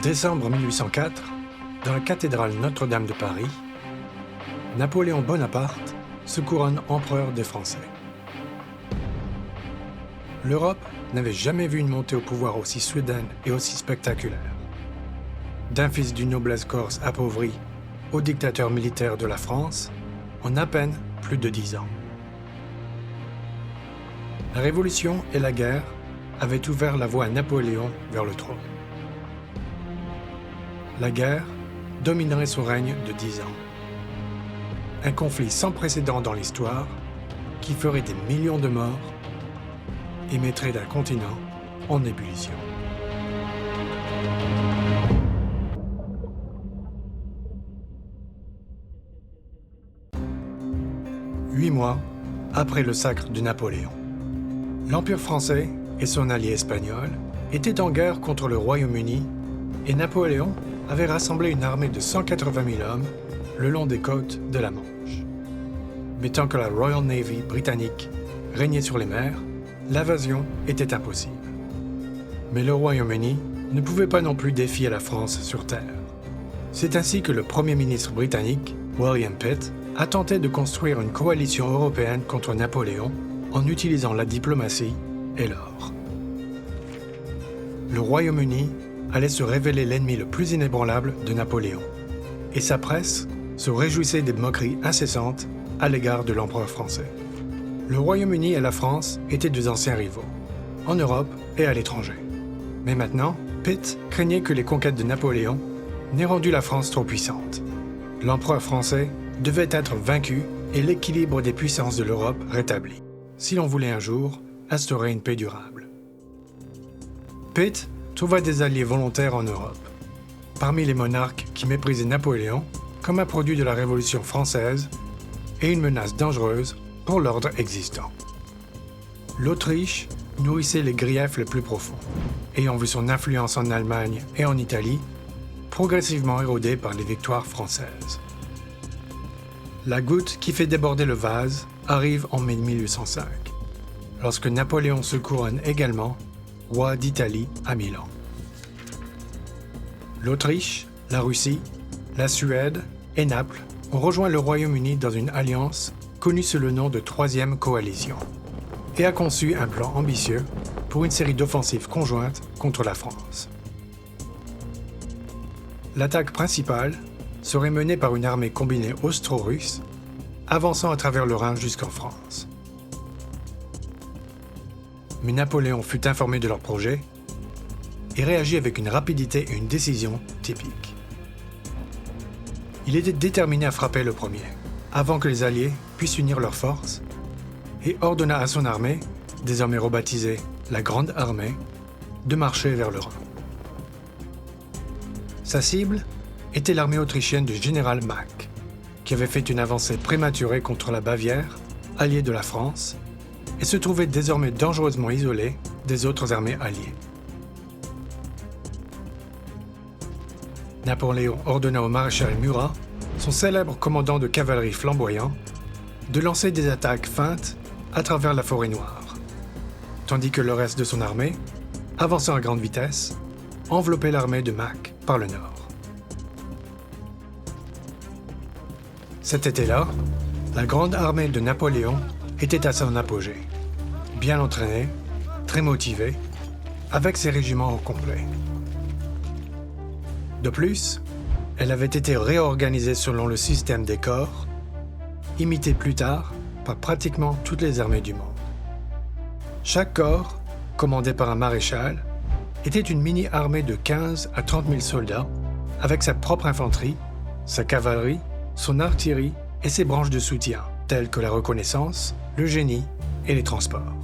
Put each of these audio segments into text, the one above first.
décembre 1804, dans la cathédrale Notre-Dame de Paris, Napoléon Bonaparte se couronne empereur des Français. L'Europe n'avait jamais vu une montée au pouvoir aussi soudaine et aussi spectaculaire. D'un fils d'une noblesse corse appauvrie au dictateur militaire de la France, en à peine plus de 10 ans. La Révolution et la guerre avaient ouvert la voie à Napoléon vers le trône. La guerre dominerait son règne de 10 ans. Un conflit sans précédent dans l'histoire qui ferait des millions de morts et mettrait d'un continent en ébullition. Huit mois après le sacre de Napoléon, l'Empire français et son allié espagnol étaient en guerre contre le Royaume-Uni et Napoléon avait rassemblé une armée de 180 000 hommes le long des côtes de la Manche. Mais tant que la Royal Navy britannique régnait sur les mers, l'invasion était impossible. Mais le Royaume-Uni ne pouvait pas non plus défier la France sur terre. C'est ainsi que le Premier ministre britannique, William Pitt, a tenté de construire une coalition européenne contre Napoléon en utilisant la diplomatie et l'or. Le Royaume-Uni allait se révéler l'ennemi le plus inébranlable de Napoléon, et sa presse se réjouissait des moqueries incessantes à l'égard de l'empereur français. Le Royaume-Uni et la France étaient deux anciens rivaux, en Europe et à l'étranger. Mais maintenant, Pitt craignait que les conquêtes de Napoléon n'aient rendu la France trop puissante. L'empereur français devait être vaincu et l'équilibre des puissances de l'Europe rétabli, si l'on voulait un jour instaurer une paix durable. Pitt trouva des alliés volontaires en Europe. Parmi les monarques qui méprisaient Napoléon comme un produit de la Révolution française et une menace dangereuse pour l'ordre existant. L'Autriche nourrissait les griefs les plus profonds, ayant vu son influence en Allemagne et en Italie progressivement érodée par les victoires françaises. La goutte qui fait déborder le vase arrive en mai 1805, lorsque Napoléon se couronne également roi d'Italie à Milan. L'Autriche, la Russie, la Suède et Naples ont rejoint le Royaume-Uni dans une alliance connue sous le nom de Troisième Coalition et a conçu un plan ambitieux pour une série d'offensives conjointes contre la France. L'attaque principale serait menée par une armée combinée austro-russe avançant à travers le Rhin jusqu'en France. Mais Napoléon fut informé de leur projet et réagit avec une rapidité et une décision typiques. Il était déterminé à frapper le premier, avant que les Alliés puissent unir leurs forces, et ordonna à son armée, désormais rebaptisée la Grande Armée, de marcher vers le Rhin. Sa cible était l'armée autrichienne du général Mack, qui avait fait une avancée prématurée contre la Bavière, alliée de la France, et se trouvait désormais dangereusement isolée des autres armées alliées. Napoléon ordonna au maréchal Murat, son célèbre commandant de cavalerie flamboyant, de lancer des attaques feintes à travers la forêt noire, tandis que le reste de son armée, avançant à grande vitesse, enveloppait l'armée de Mack par le nord. Cet été-là, la grande armée de Napoléon était à son apogée, bien entraînée, très motivée, avec ses régiments au complet. De plus, elle avait été réorganisée selon le système des corps, imité plus tard par pratiquement toutes les armées du monde. Chaque corps, commandé par un maréchal, était une mini-armée de 15 à 30 000 soldats, avec sa propre infanterie, sa cavalerie, son artillerie et ses branches de soutien, telles que la reconnaissance, le génie et les transports.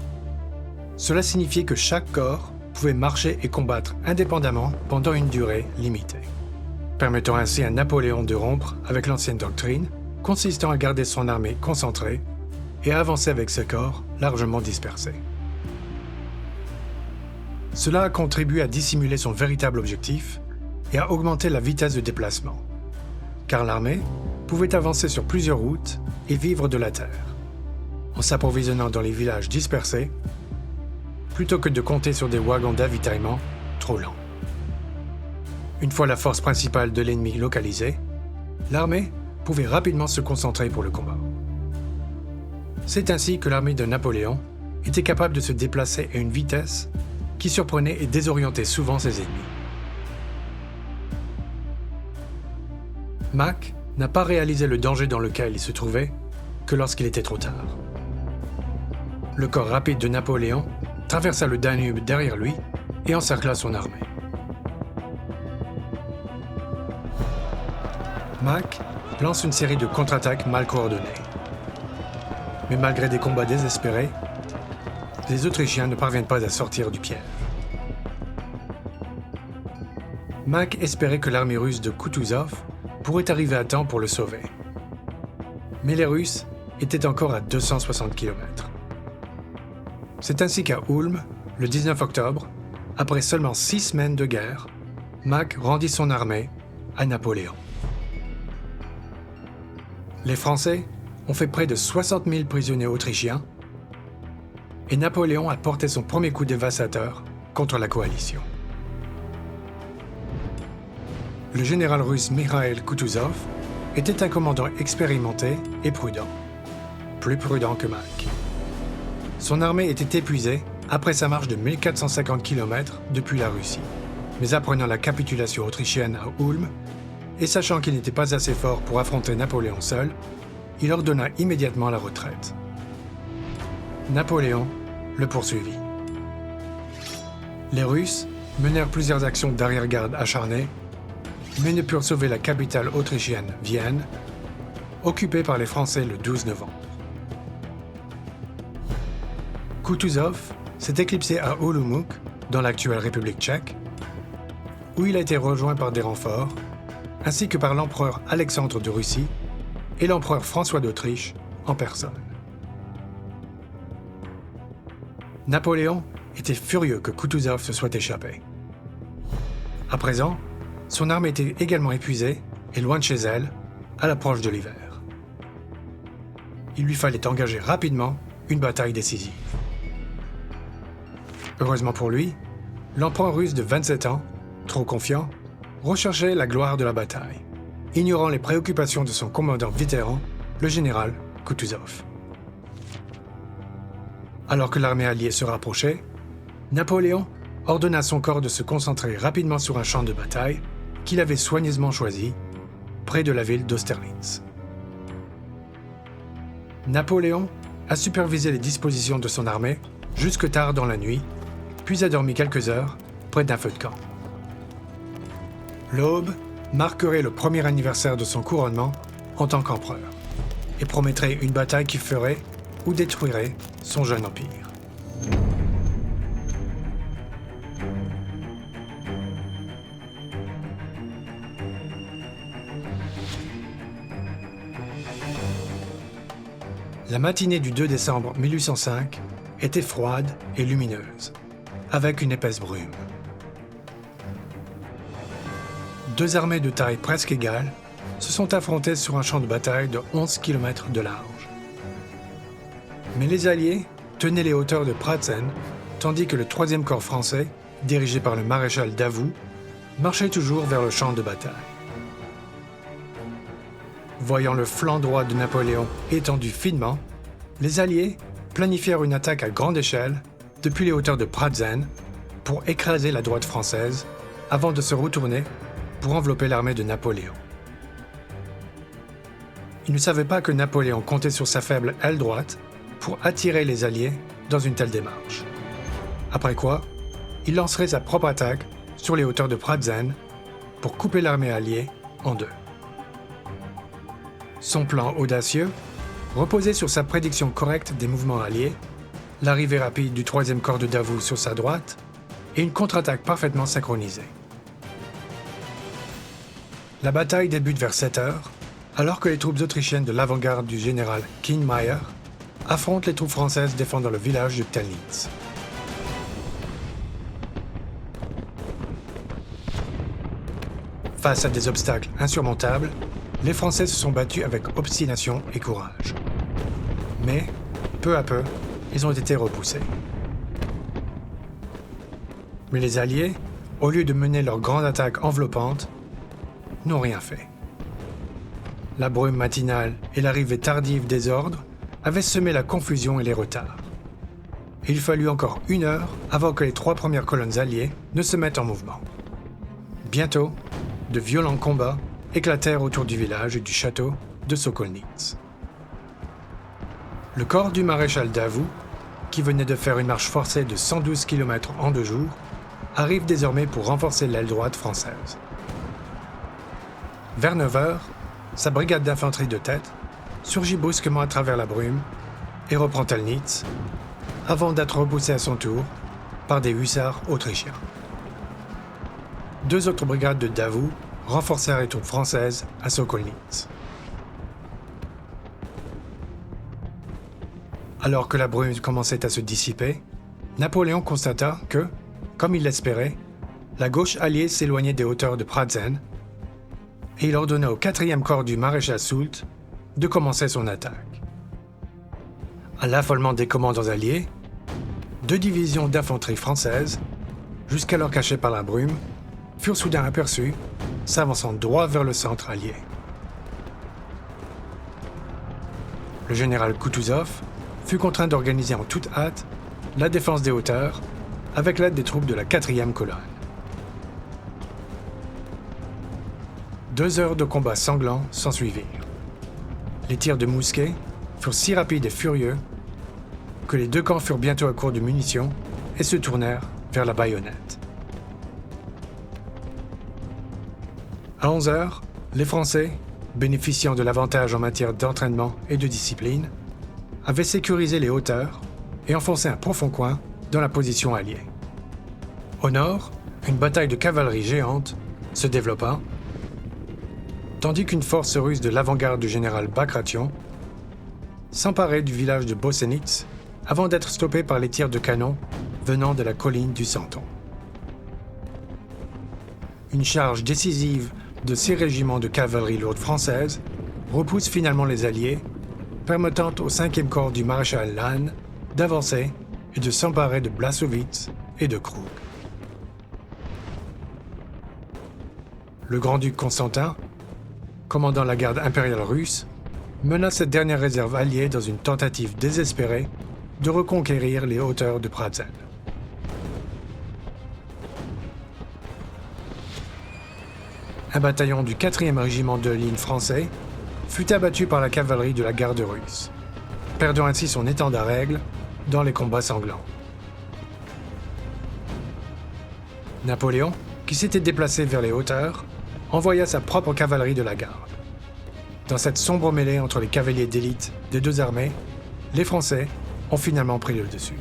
Cela signifiait que chaque corps pouvait marcher et combattre indépendamment pendant une durée limitée, permettant ainsi à Napoléon de rompre avec l'ancienne doctrine, consistant à garder son armée concentrée et à avancer avec ses corps largement dispersés. Cela a contribué à dissimuler son véritable objectif et à augmenter la vitesse de déplacement, car l'armée pouvait avancer sur plusieurs routes et vivre de la terre, en s'approvisionnant dans les villages dispersés, plutôt que de compter sur des wagons d'avitaillement trop lents. Une fois la force principale de l'ennemi localisée, l'armée pouvait rapidement se concentrer pour le combat. C'est ainsi que l'armée de Napoléon était capable de se déplacer à une vitesse qui surprenait et désorientait souvent ses ennemis. Mack n'a pas réalisé le danger dans lequel il se trouvait que lorsqu'il était trop tard. Le corps rapide de Napoléon traversa le Danube derrière lui et encercla son armée. Mack lance une série de contre-attaques mal coordonnées. Mais malgré des combats désespérés, les Autrichiens ne parviennent pas à sortir du piège. Mack espérait que l'armée russe de Koutouzov pourrait arriver à temps pour le sauver. Mais les Russes étaient encore à 260 km. C'est ainsi qu'à Ulm, le 19 octobre, après seulement 6 semaines de guerre, Mack rendit son armée à Napoléon. Les Français ont fait près de 60 000 prisonniers autrichiens et Napoléon a porté son premier coup dévastateur contre la coalition. Le général russe Mikhaïl Koutouzov était un commandant expérimenté et prudent, plus prudent que Mack. Son armée était épuisée après sa marche de 1450 km depuis la Russie, mais apprenant la capitulation autrichienne à Ulm et sachant qu'il n'était pas assez fort pour affronter Napoléon seul, il ordonna immédiatement la retraite. Napoléon le poursuivit. Les Russes menèrent plusieurs actions d'arrière-garde acharnées, mais ne purent sauver la capitale autrichienne, Vienne, occupée par les Français le 12 novembre. Koutouzov s'est éclipsé à Olomouc, dans l'actuelle République tchèque, où il a été rejoint par des renforts, ainsi que par l'empereur Alexandre de Russie et l'empereur François d'Autriche en personne. Napoléon était furieux que Koutouzov se soit échappé. À présent, son armée était également épuisée et loin de chez elle, à l'approche de l'hiver. Il lui fallait engager rapidement une bataille décisive. Heureusement pour lui, l'empereur russe de 27 ans, trop confiant, recherchait la gloire de la bataille, ignorant les préoccupations de son commandant vétéran, le général Koutouzov. Alors que l'armée alliée se rapprochait, Napoléon ordonna à son corps de se concentrer rapidement sur un champ de bataille qu'il avait soigneusement choisi, près de la ville d'Austerlitz. Napoléon a supervisé les dispositions de son armée jusque tard dans la nuit, puis a dormi quelques heures près d'un feu de camp. L'aube marquerait le premier anniversaire de son couronnement en tant qu'empereur et promettrait une bataille qui ferait ou détruirait son jeune empire. La matinée du 2 décembre 1805 était froide et lumineuse, avec une épaisse brume. Deux armées de taille presque égale se sont affrontées sur un champ de bataille de 11 km de large. Mais les Alliés tenaient les hauteurs de Pratzen, tandis que le 3e corps français, dirigé par le maréchal Davout, marchait toujours vers le champ de bataille. Voyant le flanc droit de Napoléon étendu finement, les Alliés planifièrent une attaque à grande échelle depuis les hauteurs de Pratzen pour écraser la droite française avant de se retourner pour envelopper l'armée de Napoléon. Ils ne savaient pas que Napoléon comptait sur sa faible aile droite pour attirer les Alliés dans une telle démarche. Après quoi, il lancerait sa propre attaque sur les hauteurs de Pratzen pour couper l'armée alliée en deux. Son plan audacieux reposait sur sa prédiction correcte des mouvements alliés, l'arrivée rapide du 3e corps de Davout sur sa droite et une contre-attaque parfaitement synchronisée. La bataille débute vers 7 heures, alors que les troupes autrichiennes de l'avant-garde du général Kienmayer affrontent les troupes françaises défendant le village de Telnitz. Face à des obstacles insurmontables, les Français se sont battus avec obstination et courage. Mais, peu à peu, ils ont été repoussés. Mais les Alliés au lieu de mener leur grande attaque enveloppante, n'ont rien fait. La brume matinale et l'arrivée tardive des ordres avaient semé la confusion et les retards. Il fallut encore 1 heure avant que les 3 premières colonnes alliées ne se mettent en mouvement. Bientôt, de violents combats éclatèrent autour du village et du château de Sokolnitz. Le corps du maréchal Davout, qui venait de faire une marche forcée de 112 km en 2 jours, arrive désormais pour renforcer l'aile droite française. Vers 9 heures, sa brigade d'infanterie de tête surgit brusquement à travers la brume et reprend Telnitz, avant d'être repoussé à son tour par des hussards autrichiens. 2 autres brigades de Davout renforcèrent les troupes françaises à Sokolnitz. Alors que la brume commençait à se dissiper, Napoléon constata que, comme il l'espérait, la gauche alliée s'éloignait des hauteurs de Pratzen et il ordonna au 4e corps du maréchal Soult de commencer son attaque. À l'affolement des commandants alliés, 2 divisions d'infanterie françaises, jusqu'alors cachées par la brume, furent soudain aperçues, s'avançant droit vers le centre allié. Le général Koutouzov fut contraint d'organiser en toute hâte la défense des hauteurs avec l'aide des troupes de la 4e colonne. 2 heures de combats sanglants s'ensuivirent. Les tirs de mousquet furent si rapides et furieux que les 2 camps furent bientôt à court de munitions et se tournèrent vers la baïonnette. À 11 heures, les Français, bénéficiant de l'avantage en matière d'entraînement et de discipline, avaient sécurisé les hauteurs et enfoncé un profond coin dans la position alliée. Au nord, une bataille de cavalerie géante se développa, tandis qu'une force russe de l'avant-garde du général Bagration s'emparait du village de Bosenitz avant d'être stoppée par les tirs de canon venant de la colline du Santon. Une charge décisive de 6 régiments de cavalerie lourde française repousse finalement les Alliés, permettant au 5e corps du maréchal Lannes d'avancer et de s'emparer de Blasowitz et de Krug. Le grand-duc Constantin, commandant la garde impériale russe, mena cette dernière réserve alliée dans une tentative désespérée de reconquérir les hauteurs de Pratzen. Un bataillon du 4e régiment de ligne français fut abattu par la cavalerie de la garde russe, perdant ainsi son étendard aigle dans les combats sanglants. Napoléon, qui s'était déplacé vers les hauteurs, envoya sa propre cavalerie de la garde. Dans cette sombre mêlée entre les cavaliers d'élite des 2 armées, les Français ont finalement pris le dessus.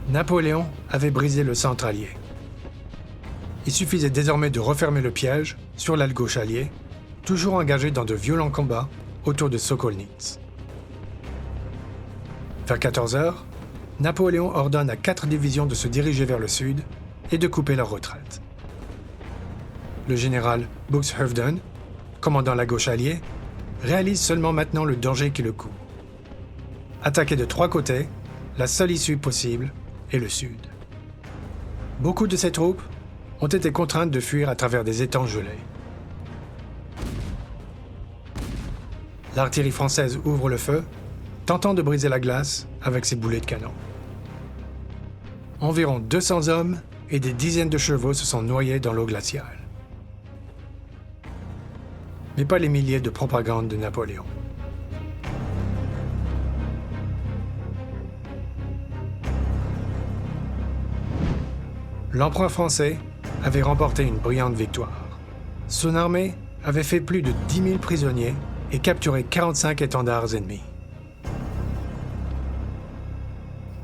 Napoléon avait brisé le centre allié. Il suffisait désormais de refermer le piège sur l'aile gauche alliée, toujours engagée dans de violents combats autour de Sokolnitz. Vers 14 heures, Napoléon ordonne à 4 divisions de se diriger vers le sud et de couper leur retraite. Le général Buxhovden, commandant la gauche alliée, réalise seulement maintenant le danger qui le court. Attaqué de 3 côtés, la seule issue possible est le sud. Beaucoup de ses troupes ont été contraintes de fuir à travers des étangs gelés. L'artillerie française ouvre le feu, tentant de briser la glace avec ses boulets de canon. Environ 200 hommes et des dizaines de chevaux se sont noyés dans l'eau glaciale. Mais pas les milliers de propagandes de Napoléon. L'empereur français avait remporté une brillante victoire. Son armée avait fait plus de 10 000 prisonniers et capturé 45 étendards ennemis.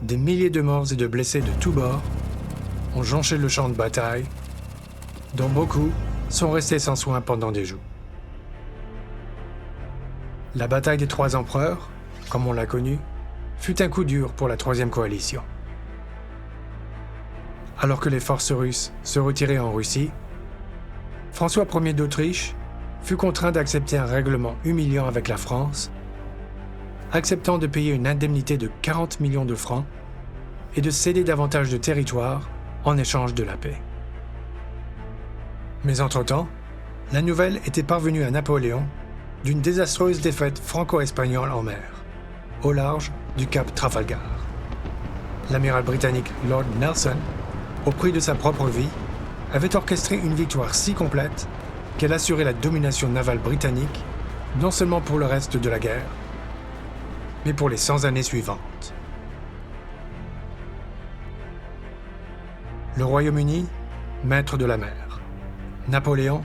Des milliers de morts et de blessés de tous bords ont jonché le champ de bataille, dont beaucoup sont restés sans soin pendant des jours. La bataille des 3 empereurs, comme on l'a connue, fut un coup dur pour la 3e coalition. Alors que les forces russes se retiraient en Russie, François Ier d'Autriche fut contraint d'accepter un règlement humiliant avec la France, acceptant de payer une indemnité de 40 millions de francs et de céder davantage de territoire en échange de la paix. Mais entre-temps, la nouvelle était parvenue à Napoléon d'une désastreuse défaite franco-espagnole en mer, au large du cap Trafalgar. L'amiral britannique Lord Nelson, au prix de sa propre vie, avait orchestré une victoire si complète qu'elle assurait la domination navale britannique, non seulement pour le reste de la guerre, mais pour les 100 années suivantes. Le Royaume-Uni, maître de la mer. Napoléon,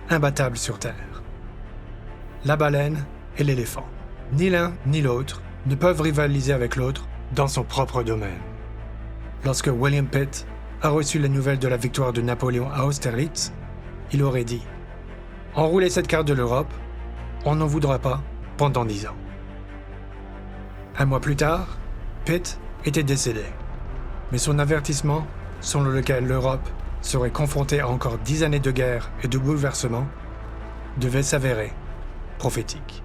imbattable sur terre. La baleine et l'éléphant. Ni l'un ni l'autre ne peuvent rivaliser avec l'autre dans son propre domaine. Lorsque William Pitt a reçu la nouvelle de la victoire de Napoléon à Austerlitz, il aurait dit « Enroulez cette carte de l'Europe, on n'en voudra pas pendant 10 ans. » Un mois plus tard, Pitt était décédé, mais son avertissement, selon lequel l'Europe serait confrontée à encore 10 années de guerre et de bouleversements, devait s'avérer prophétique.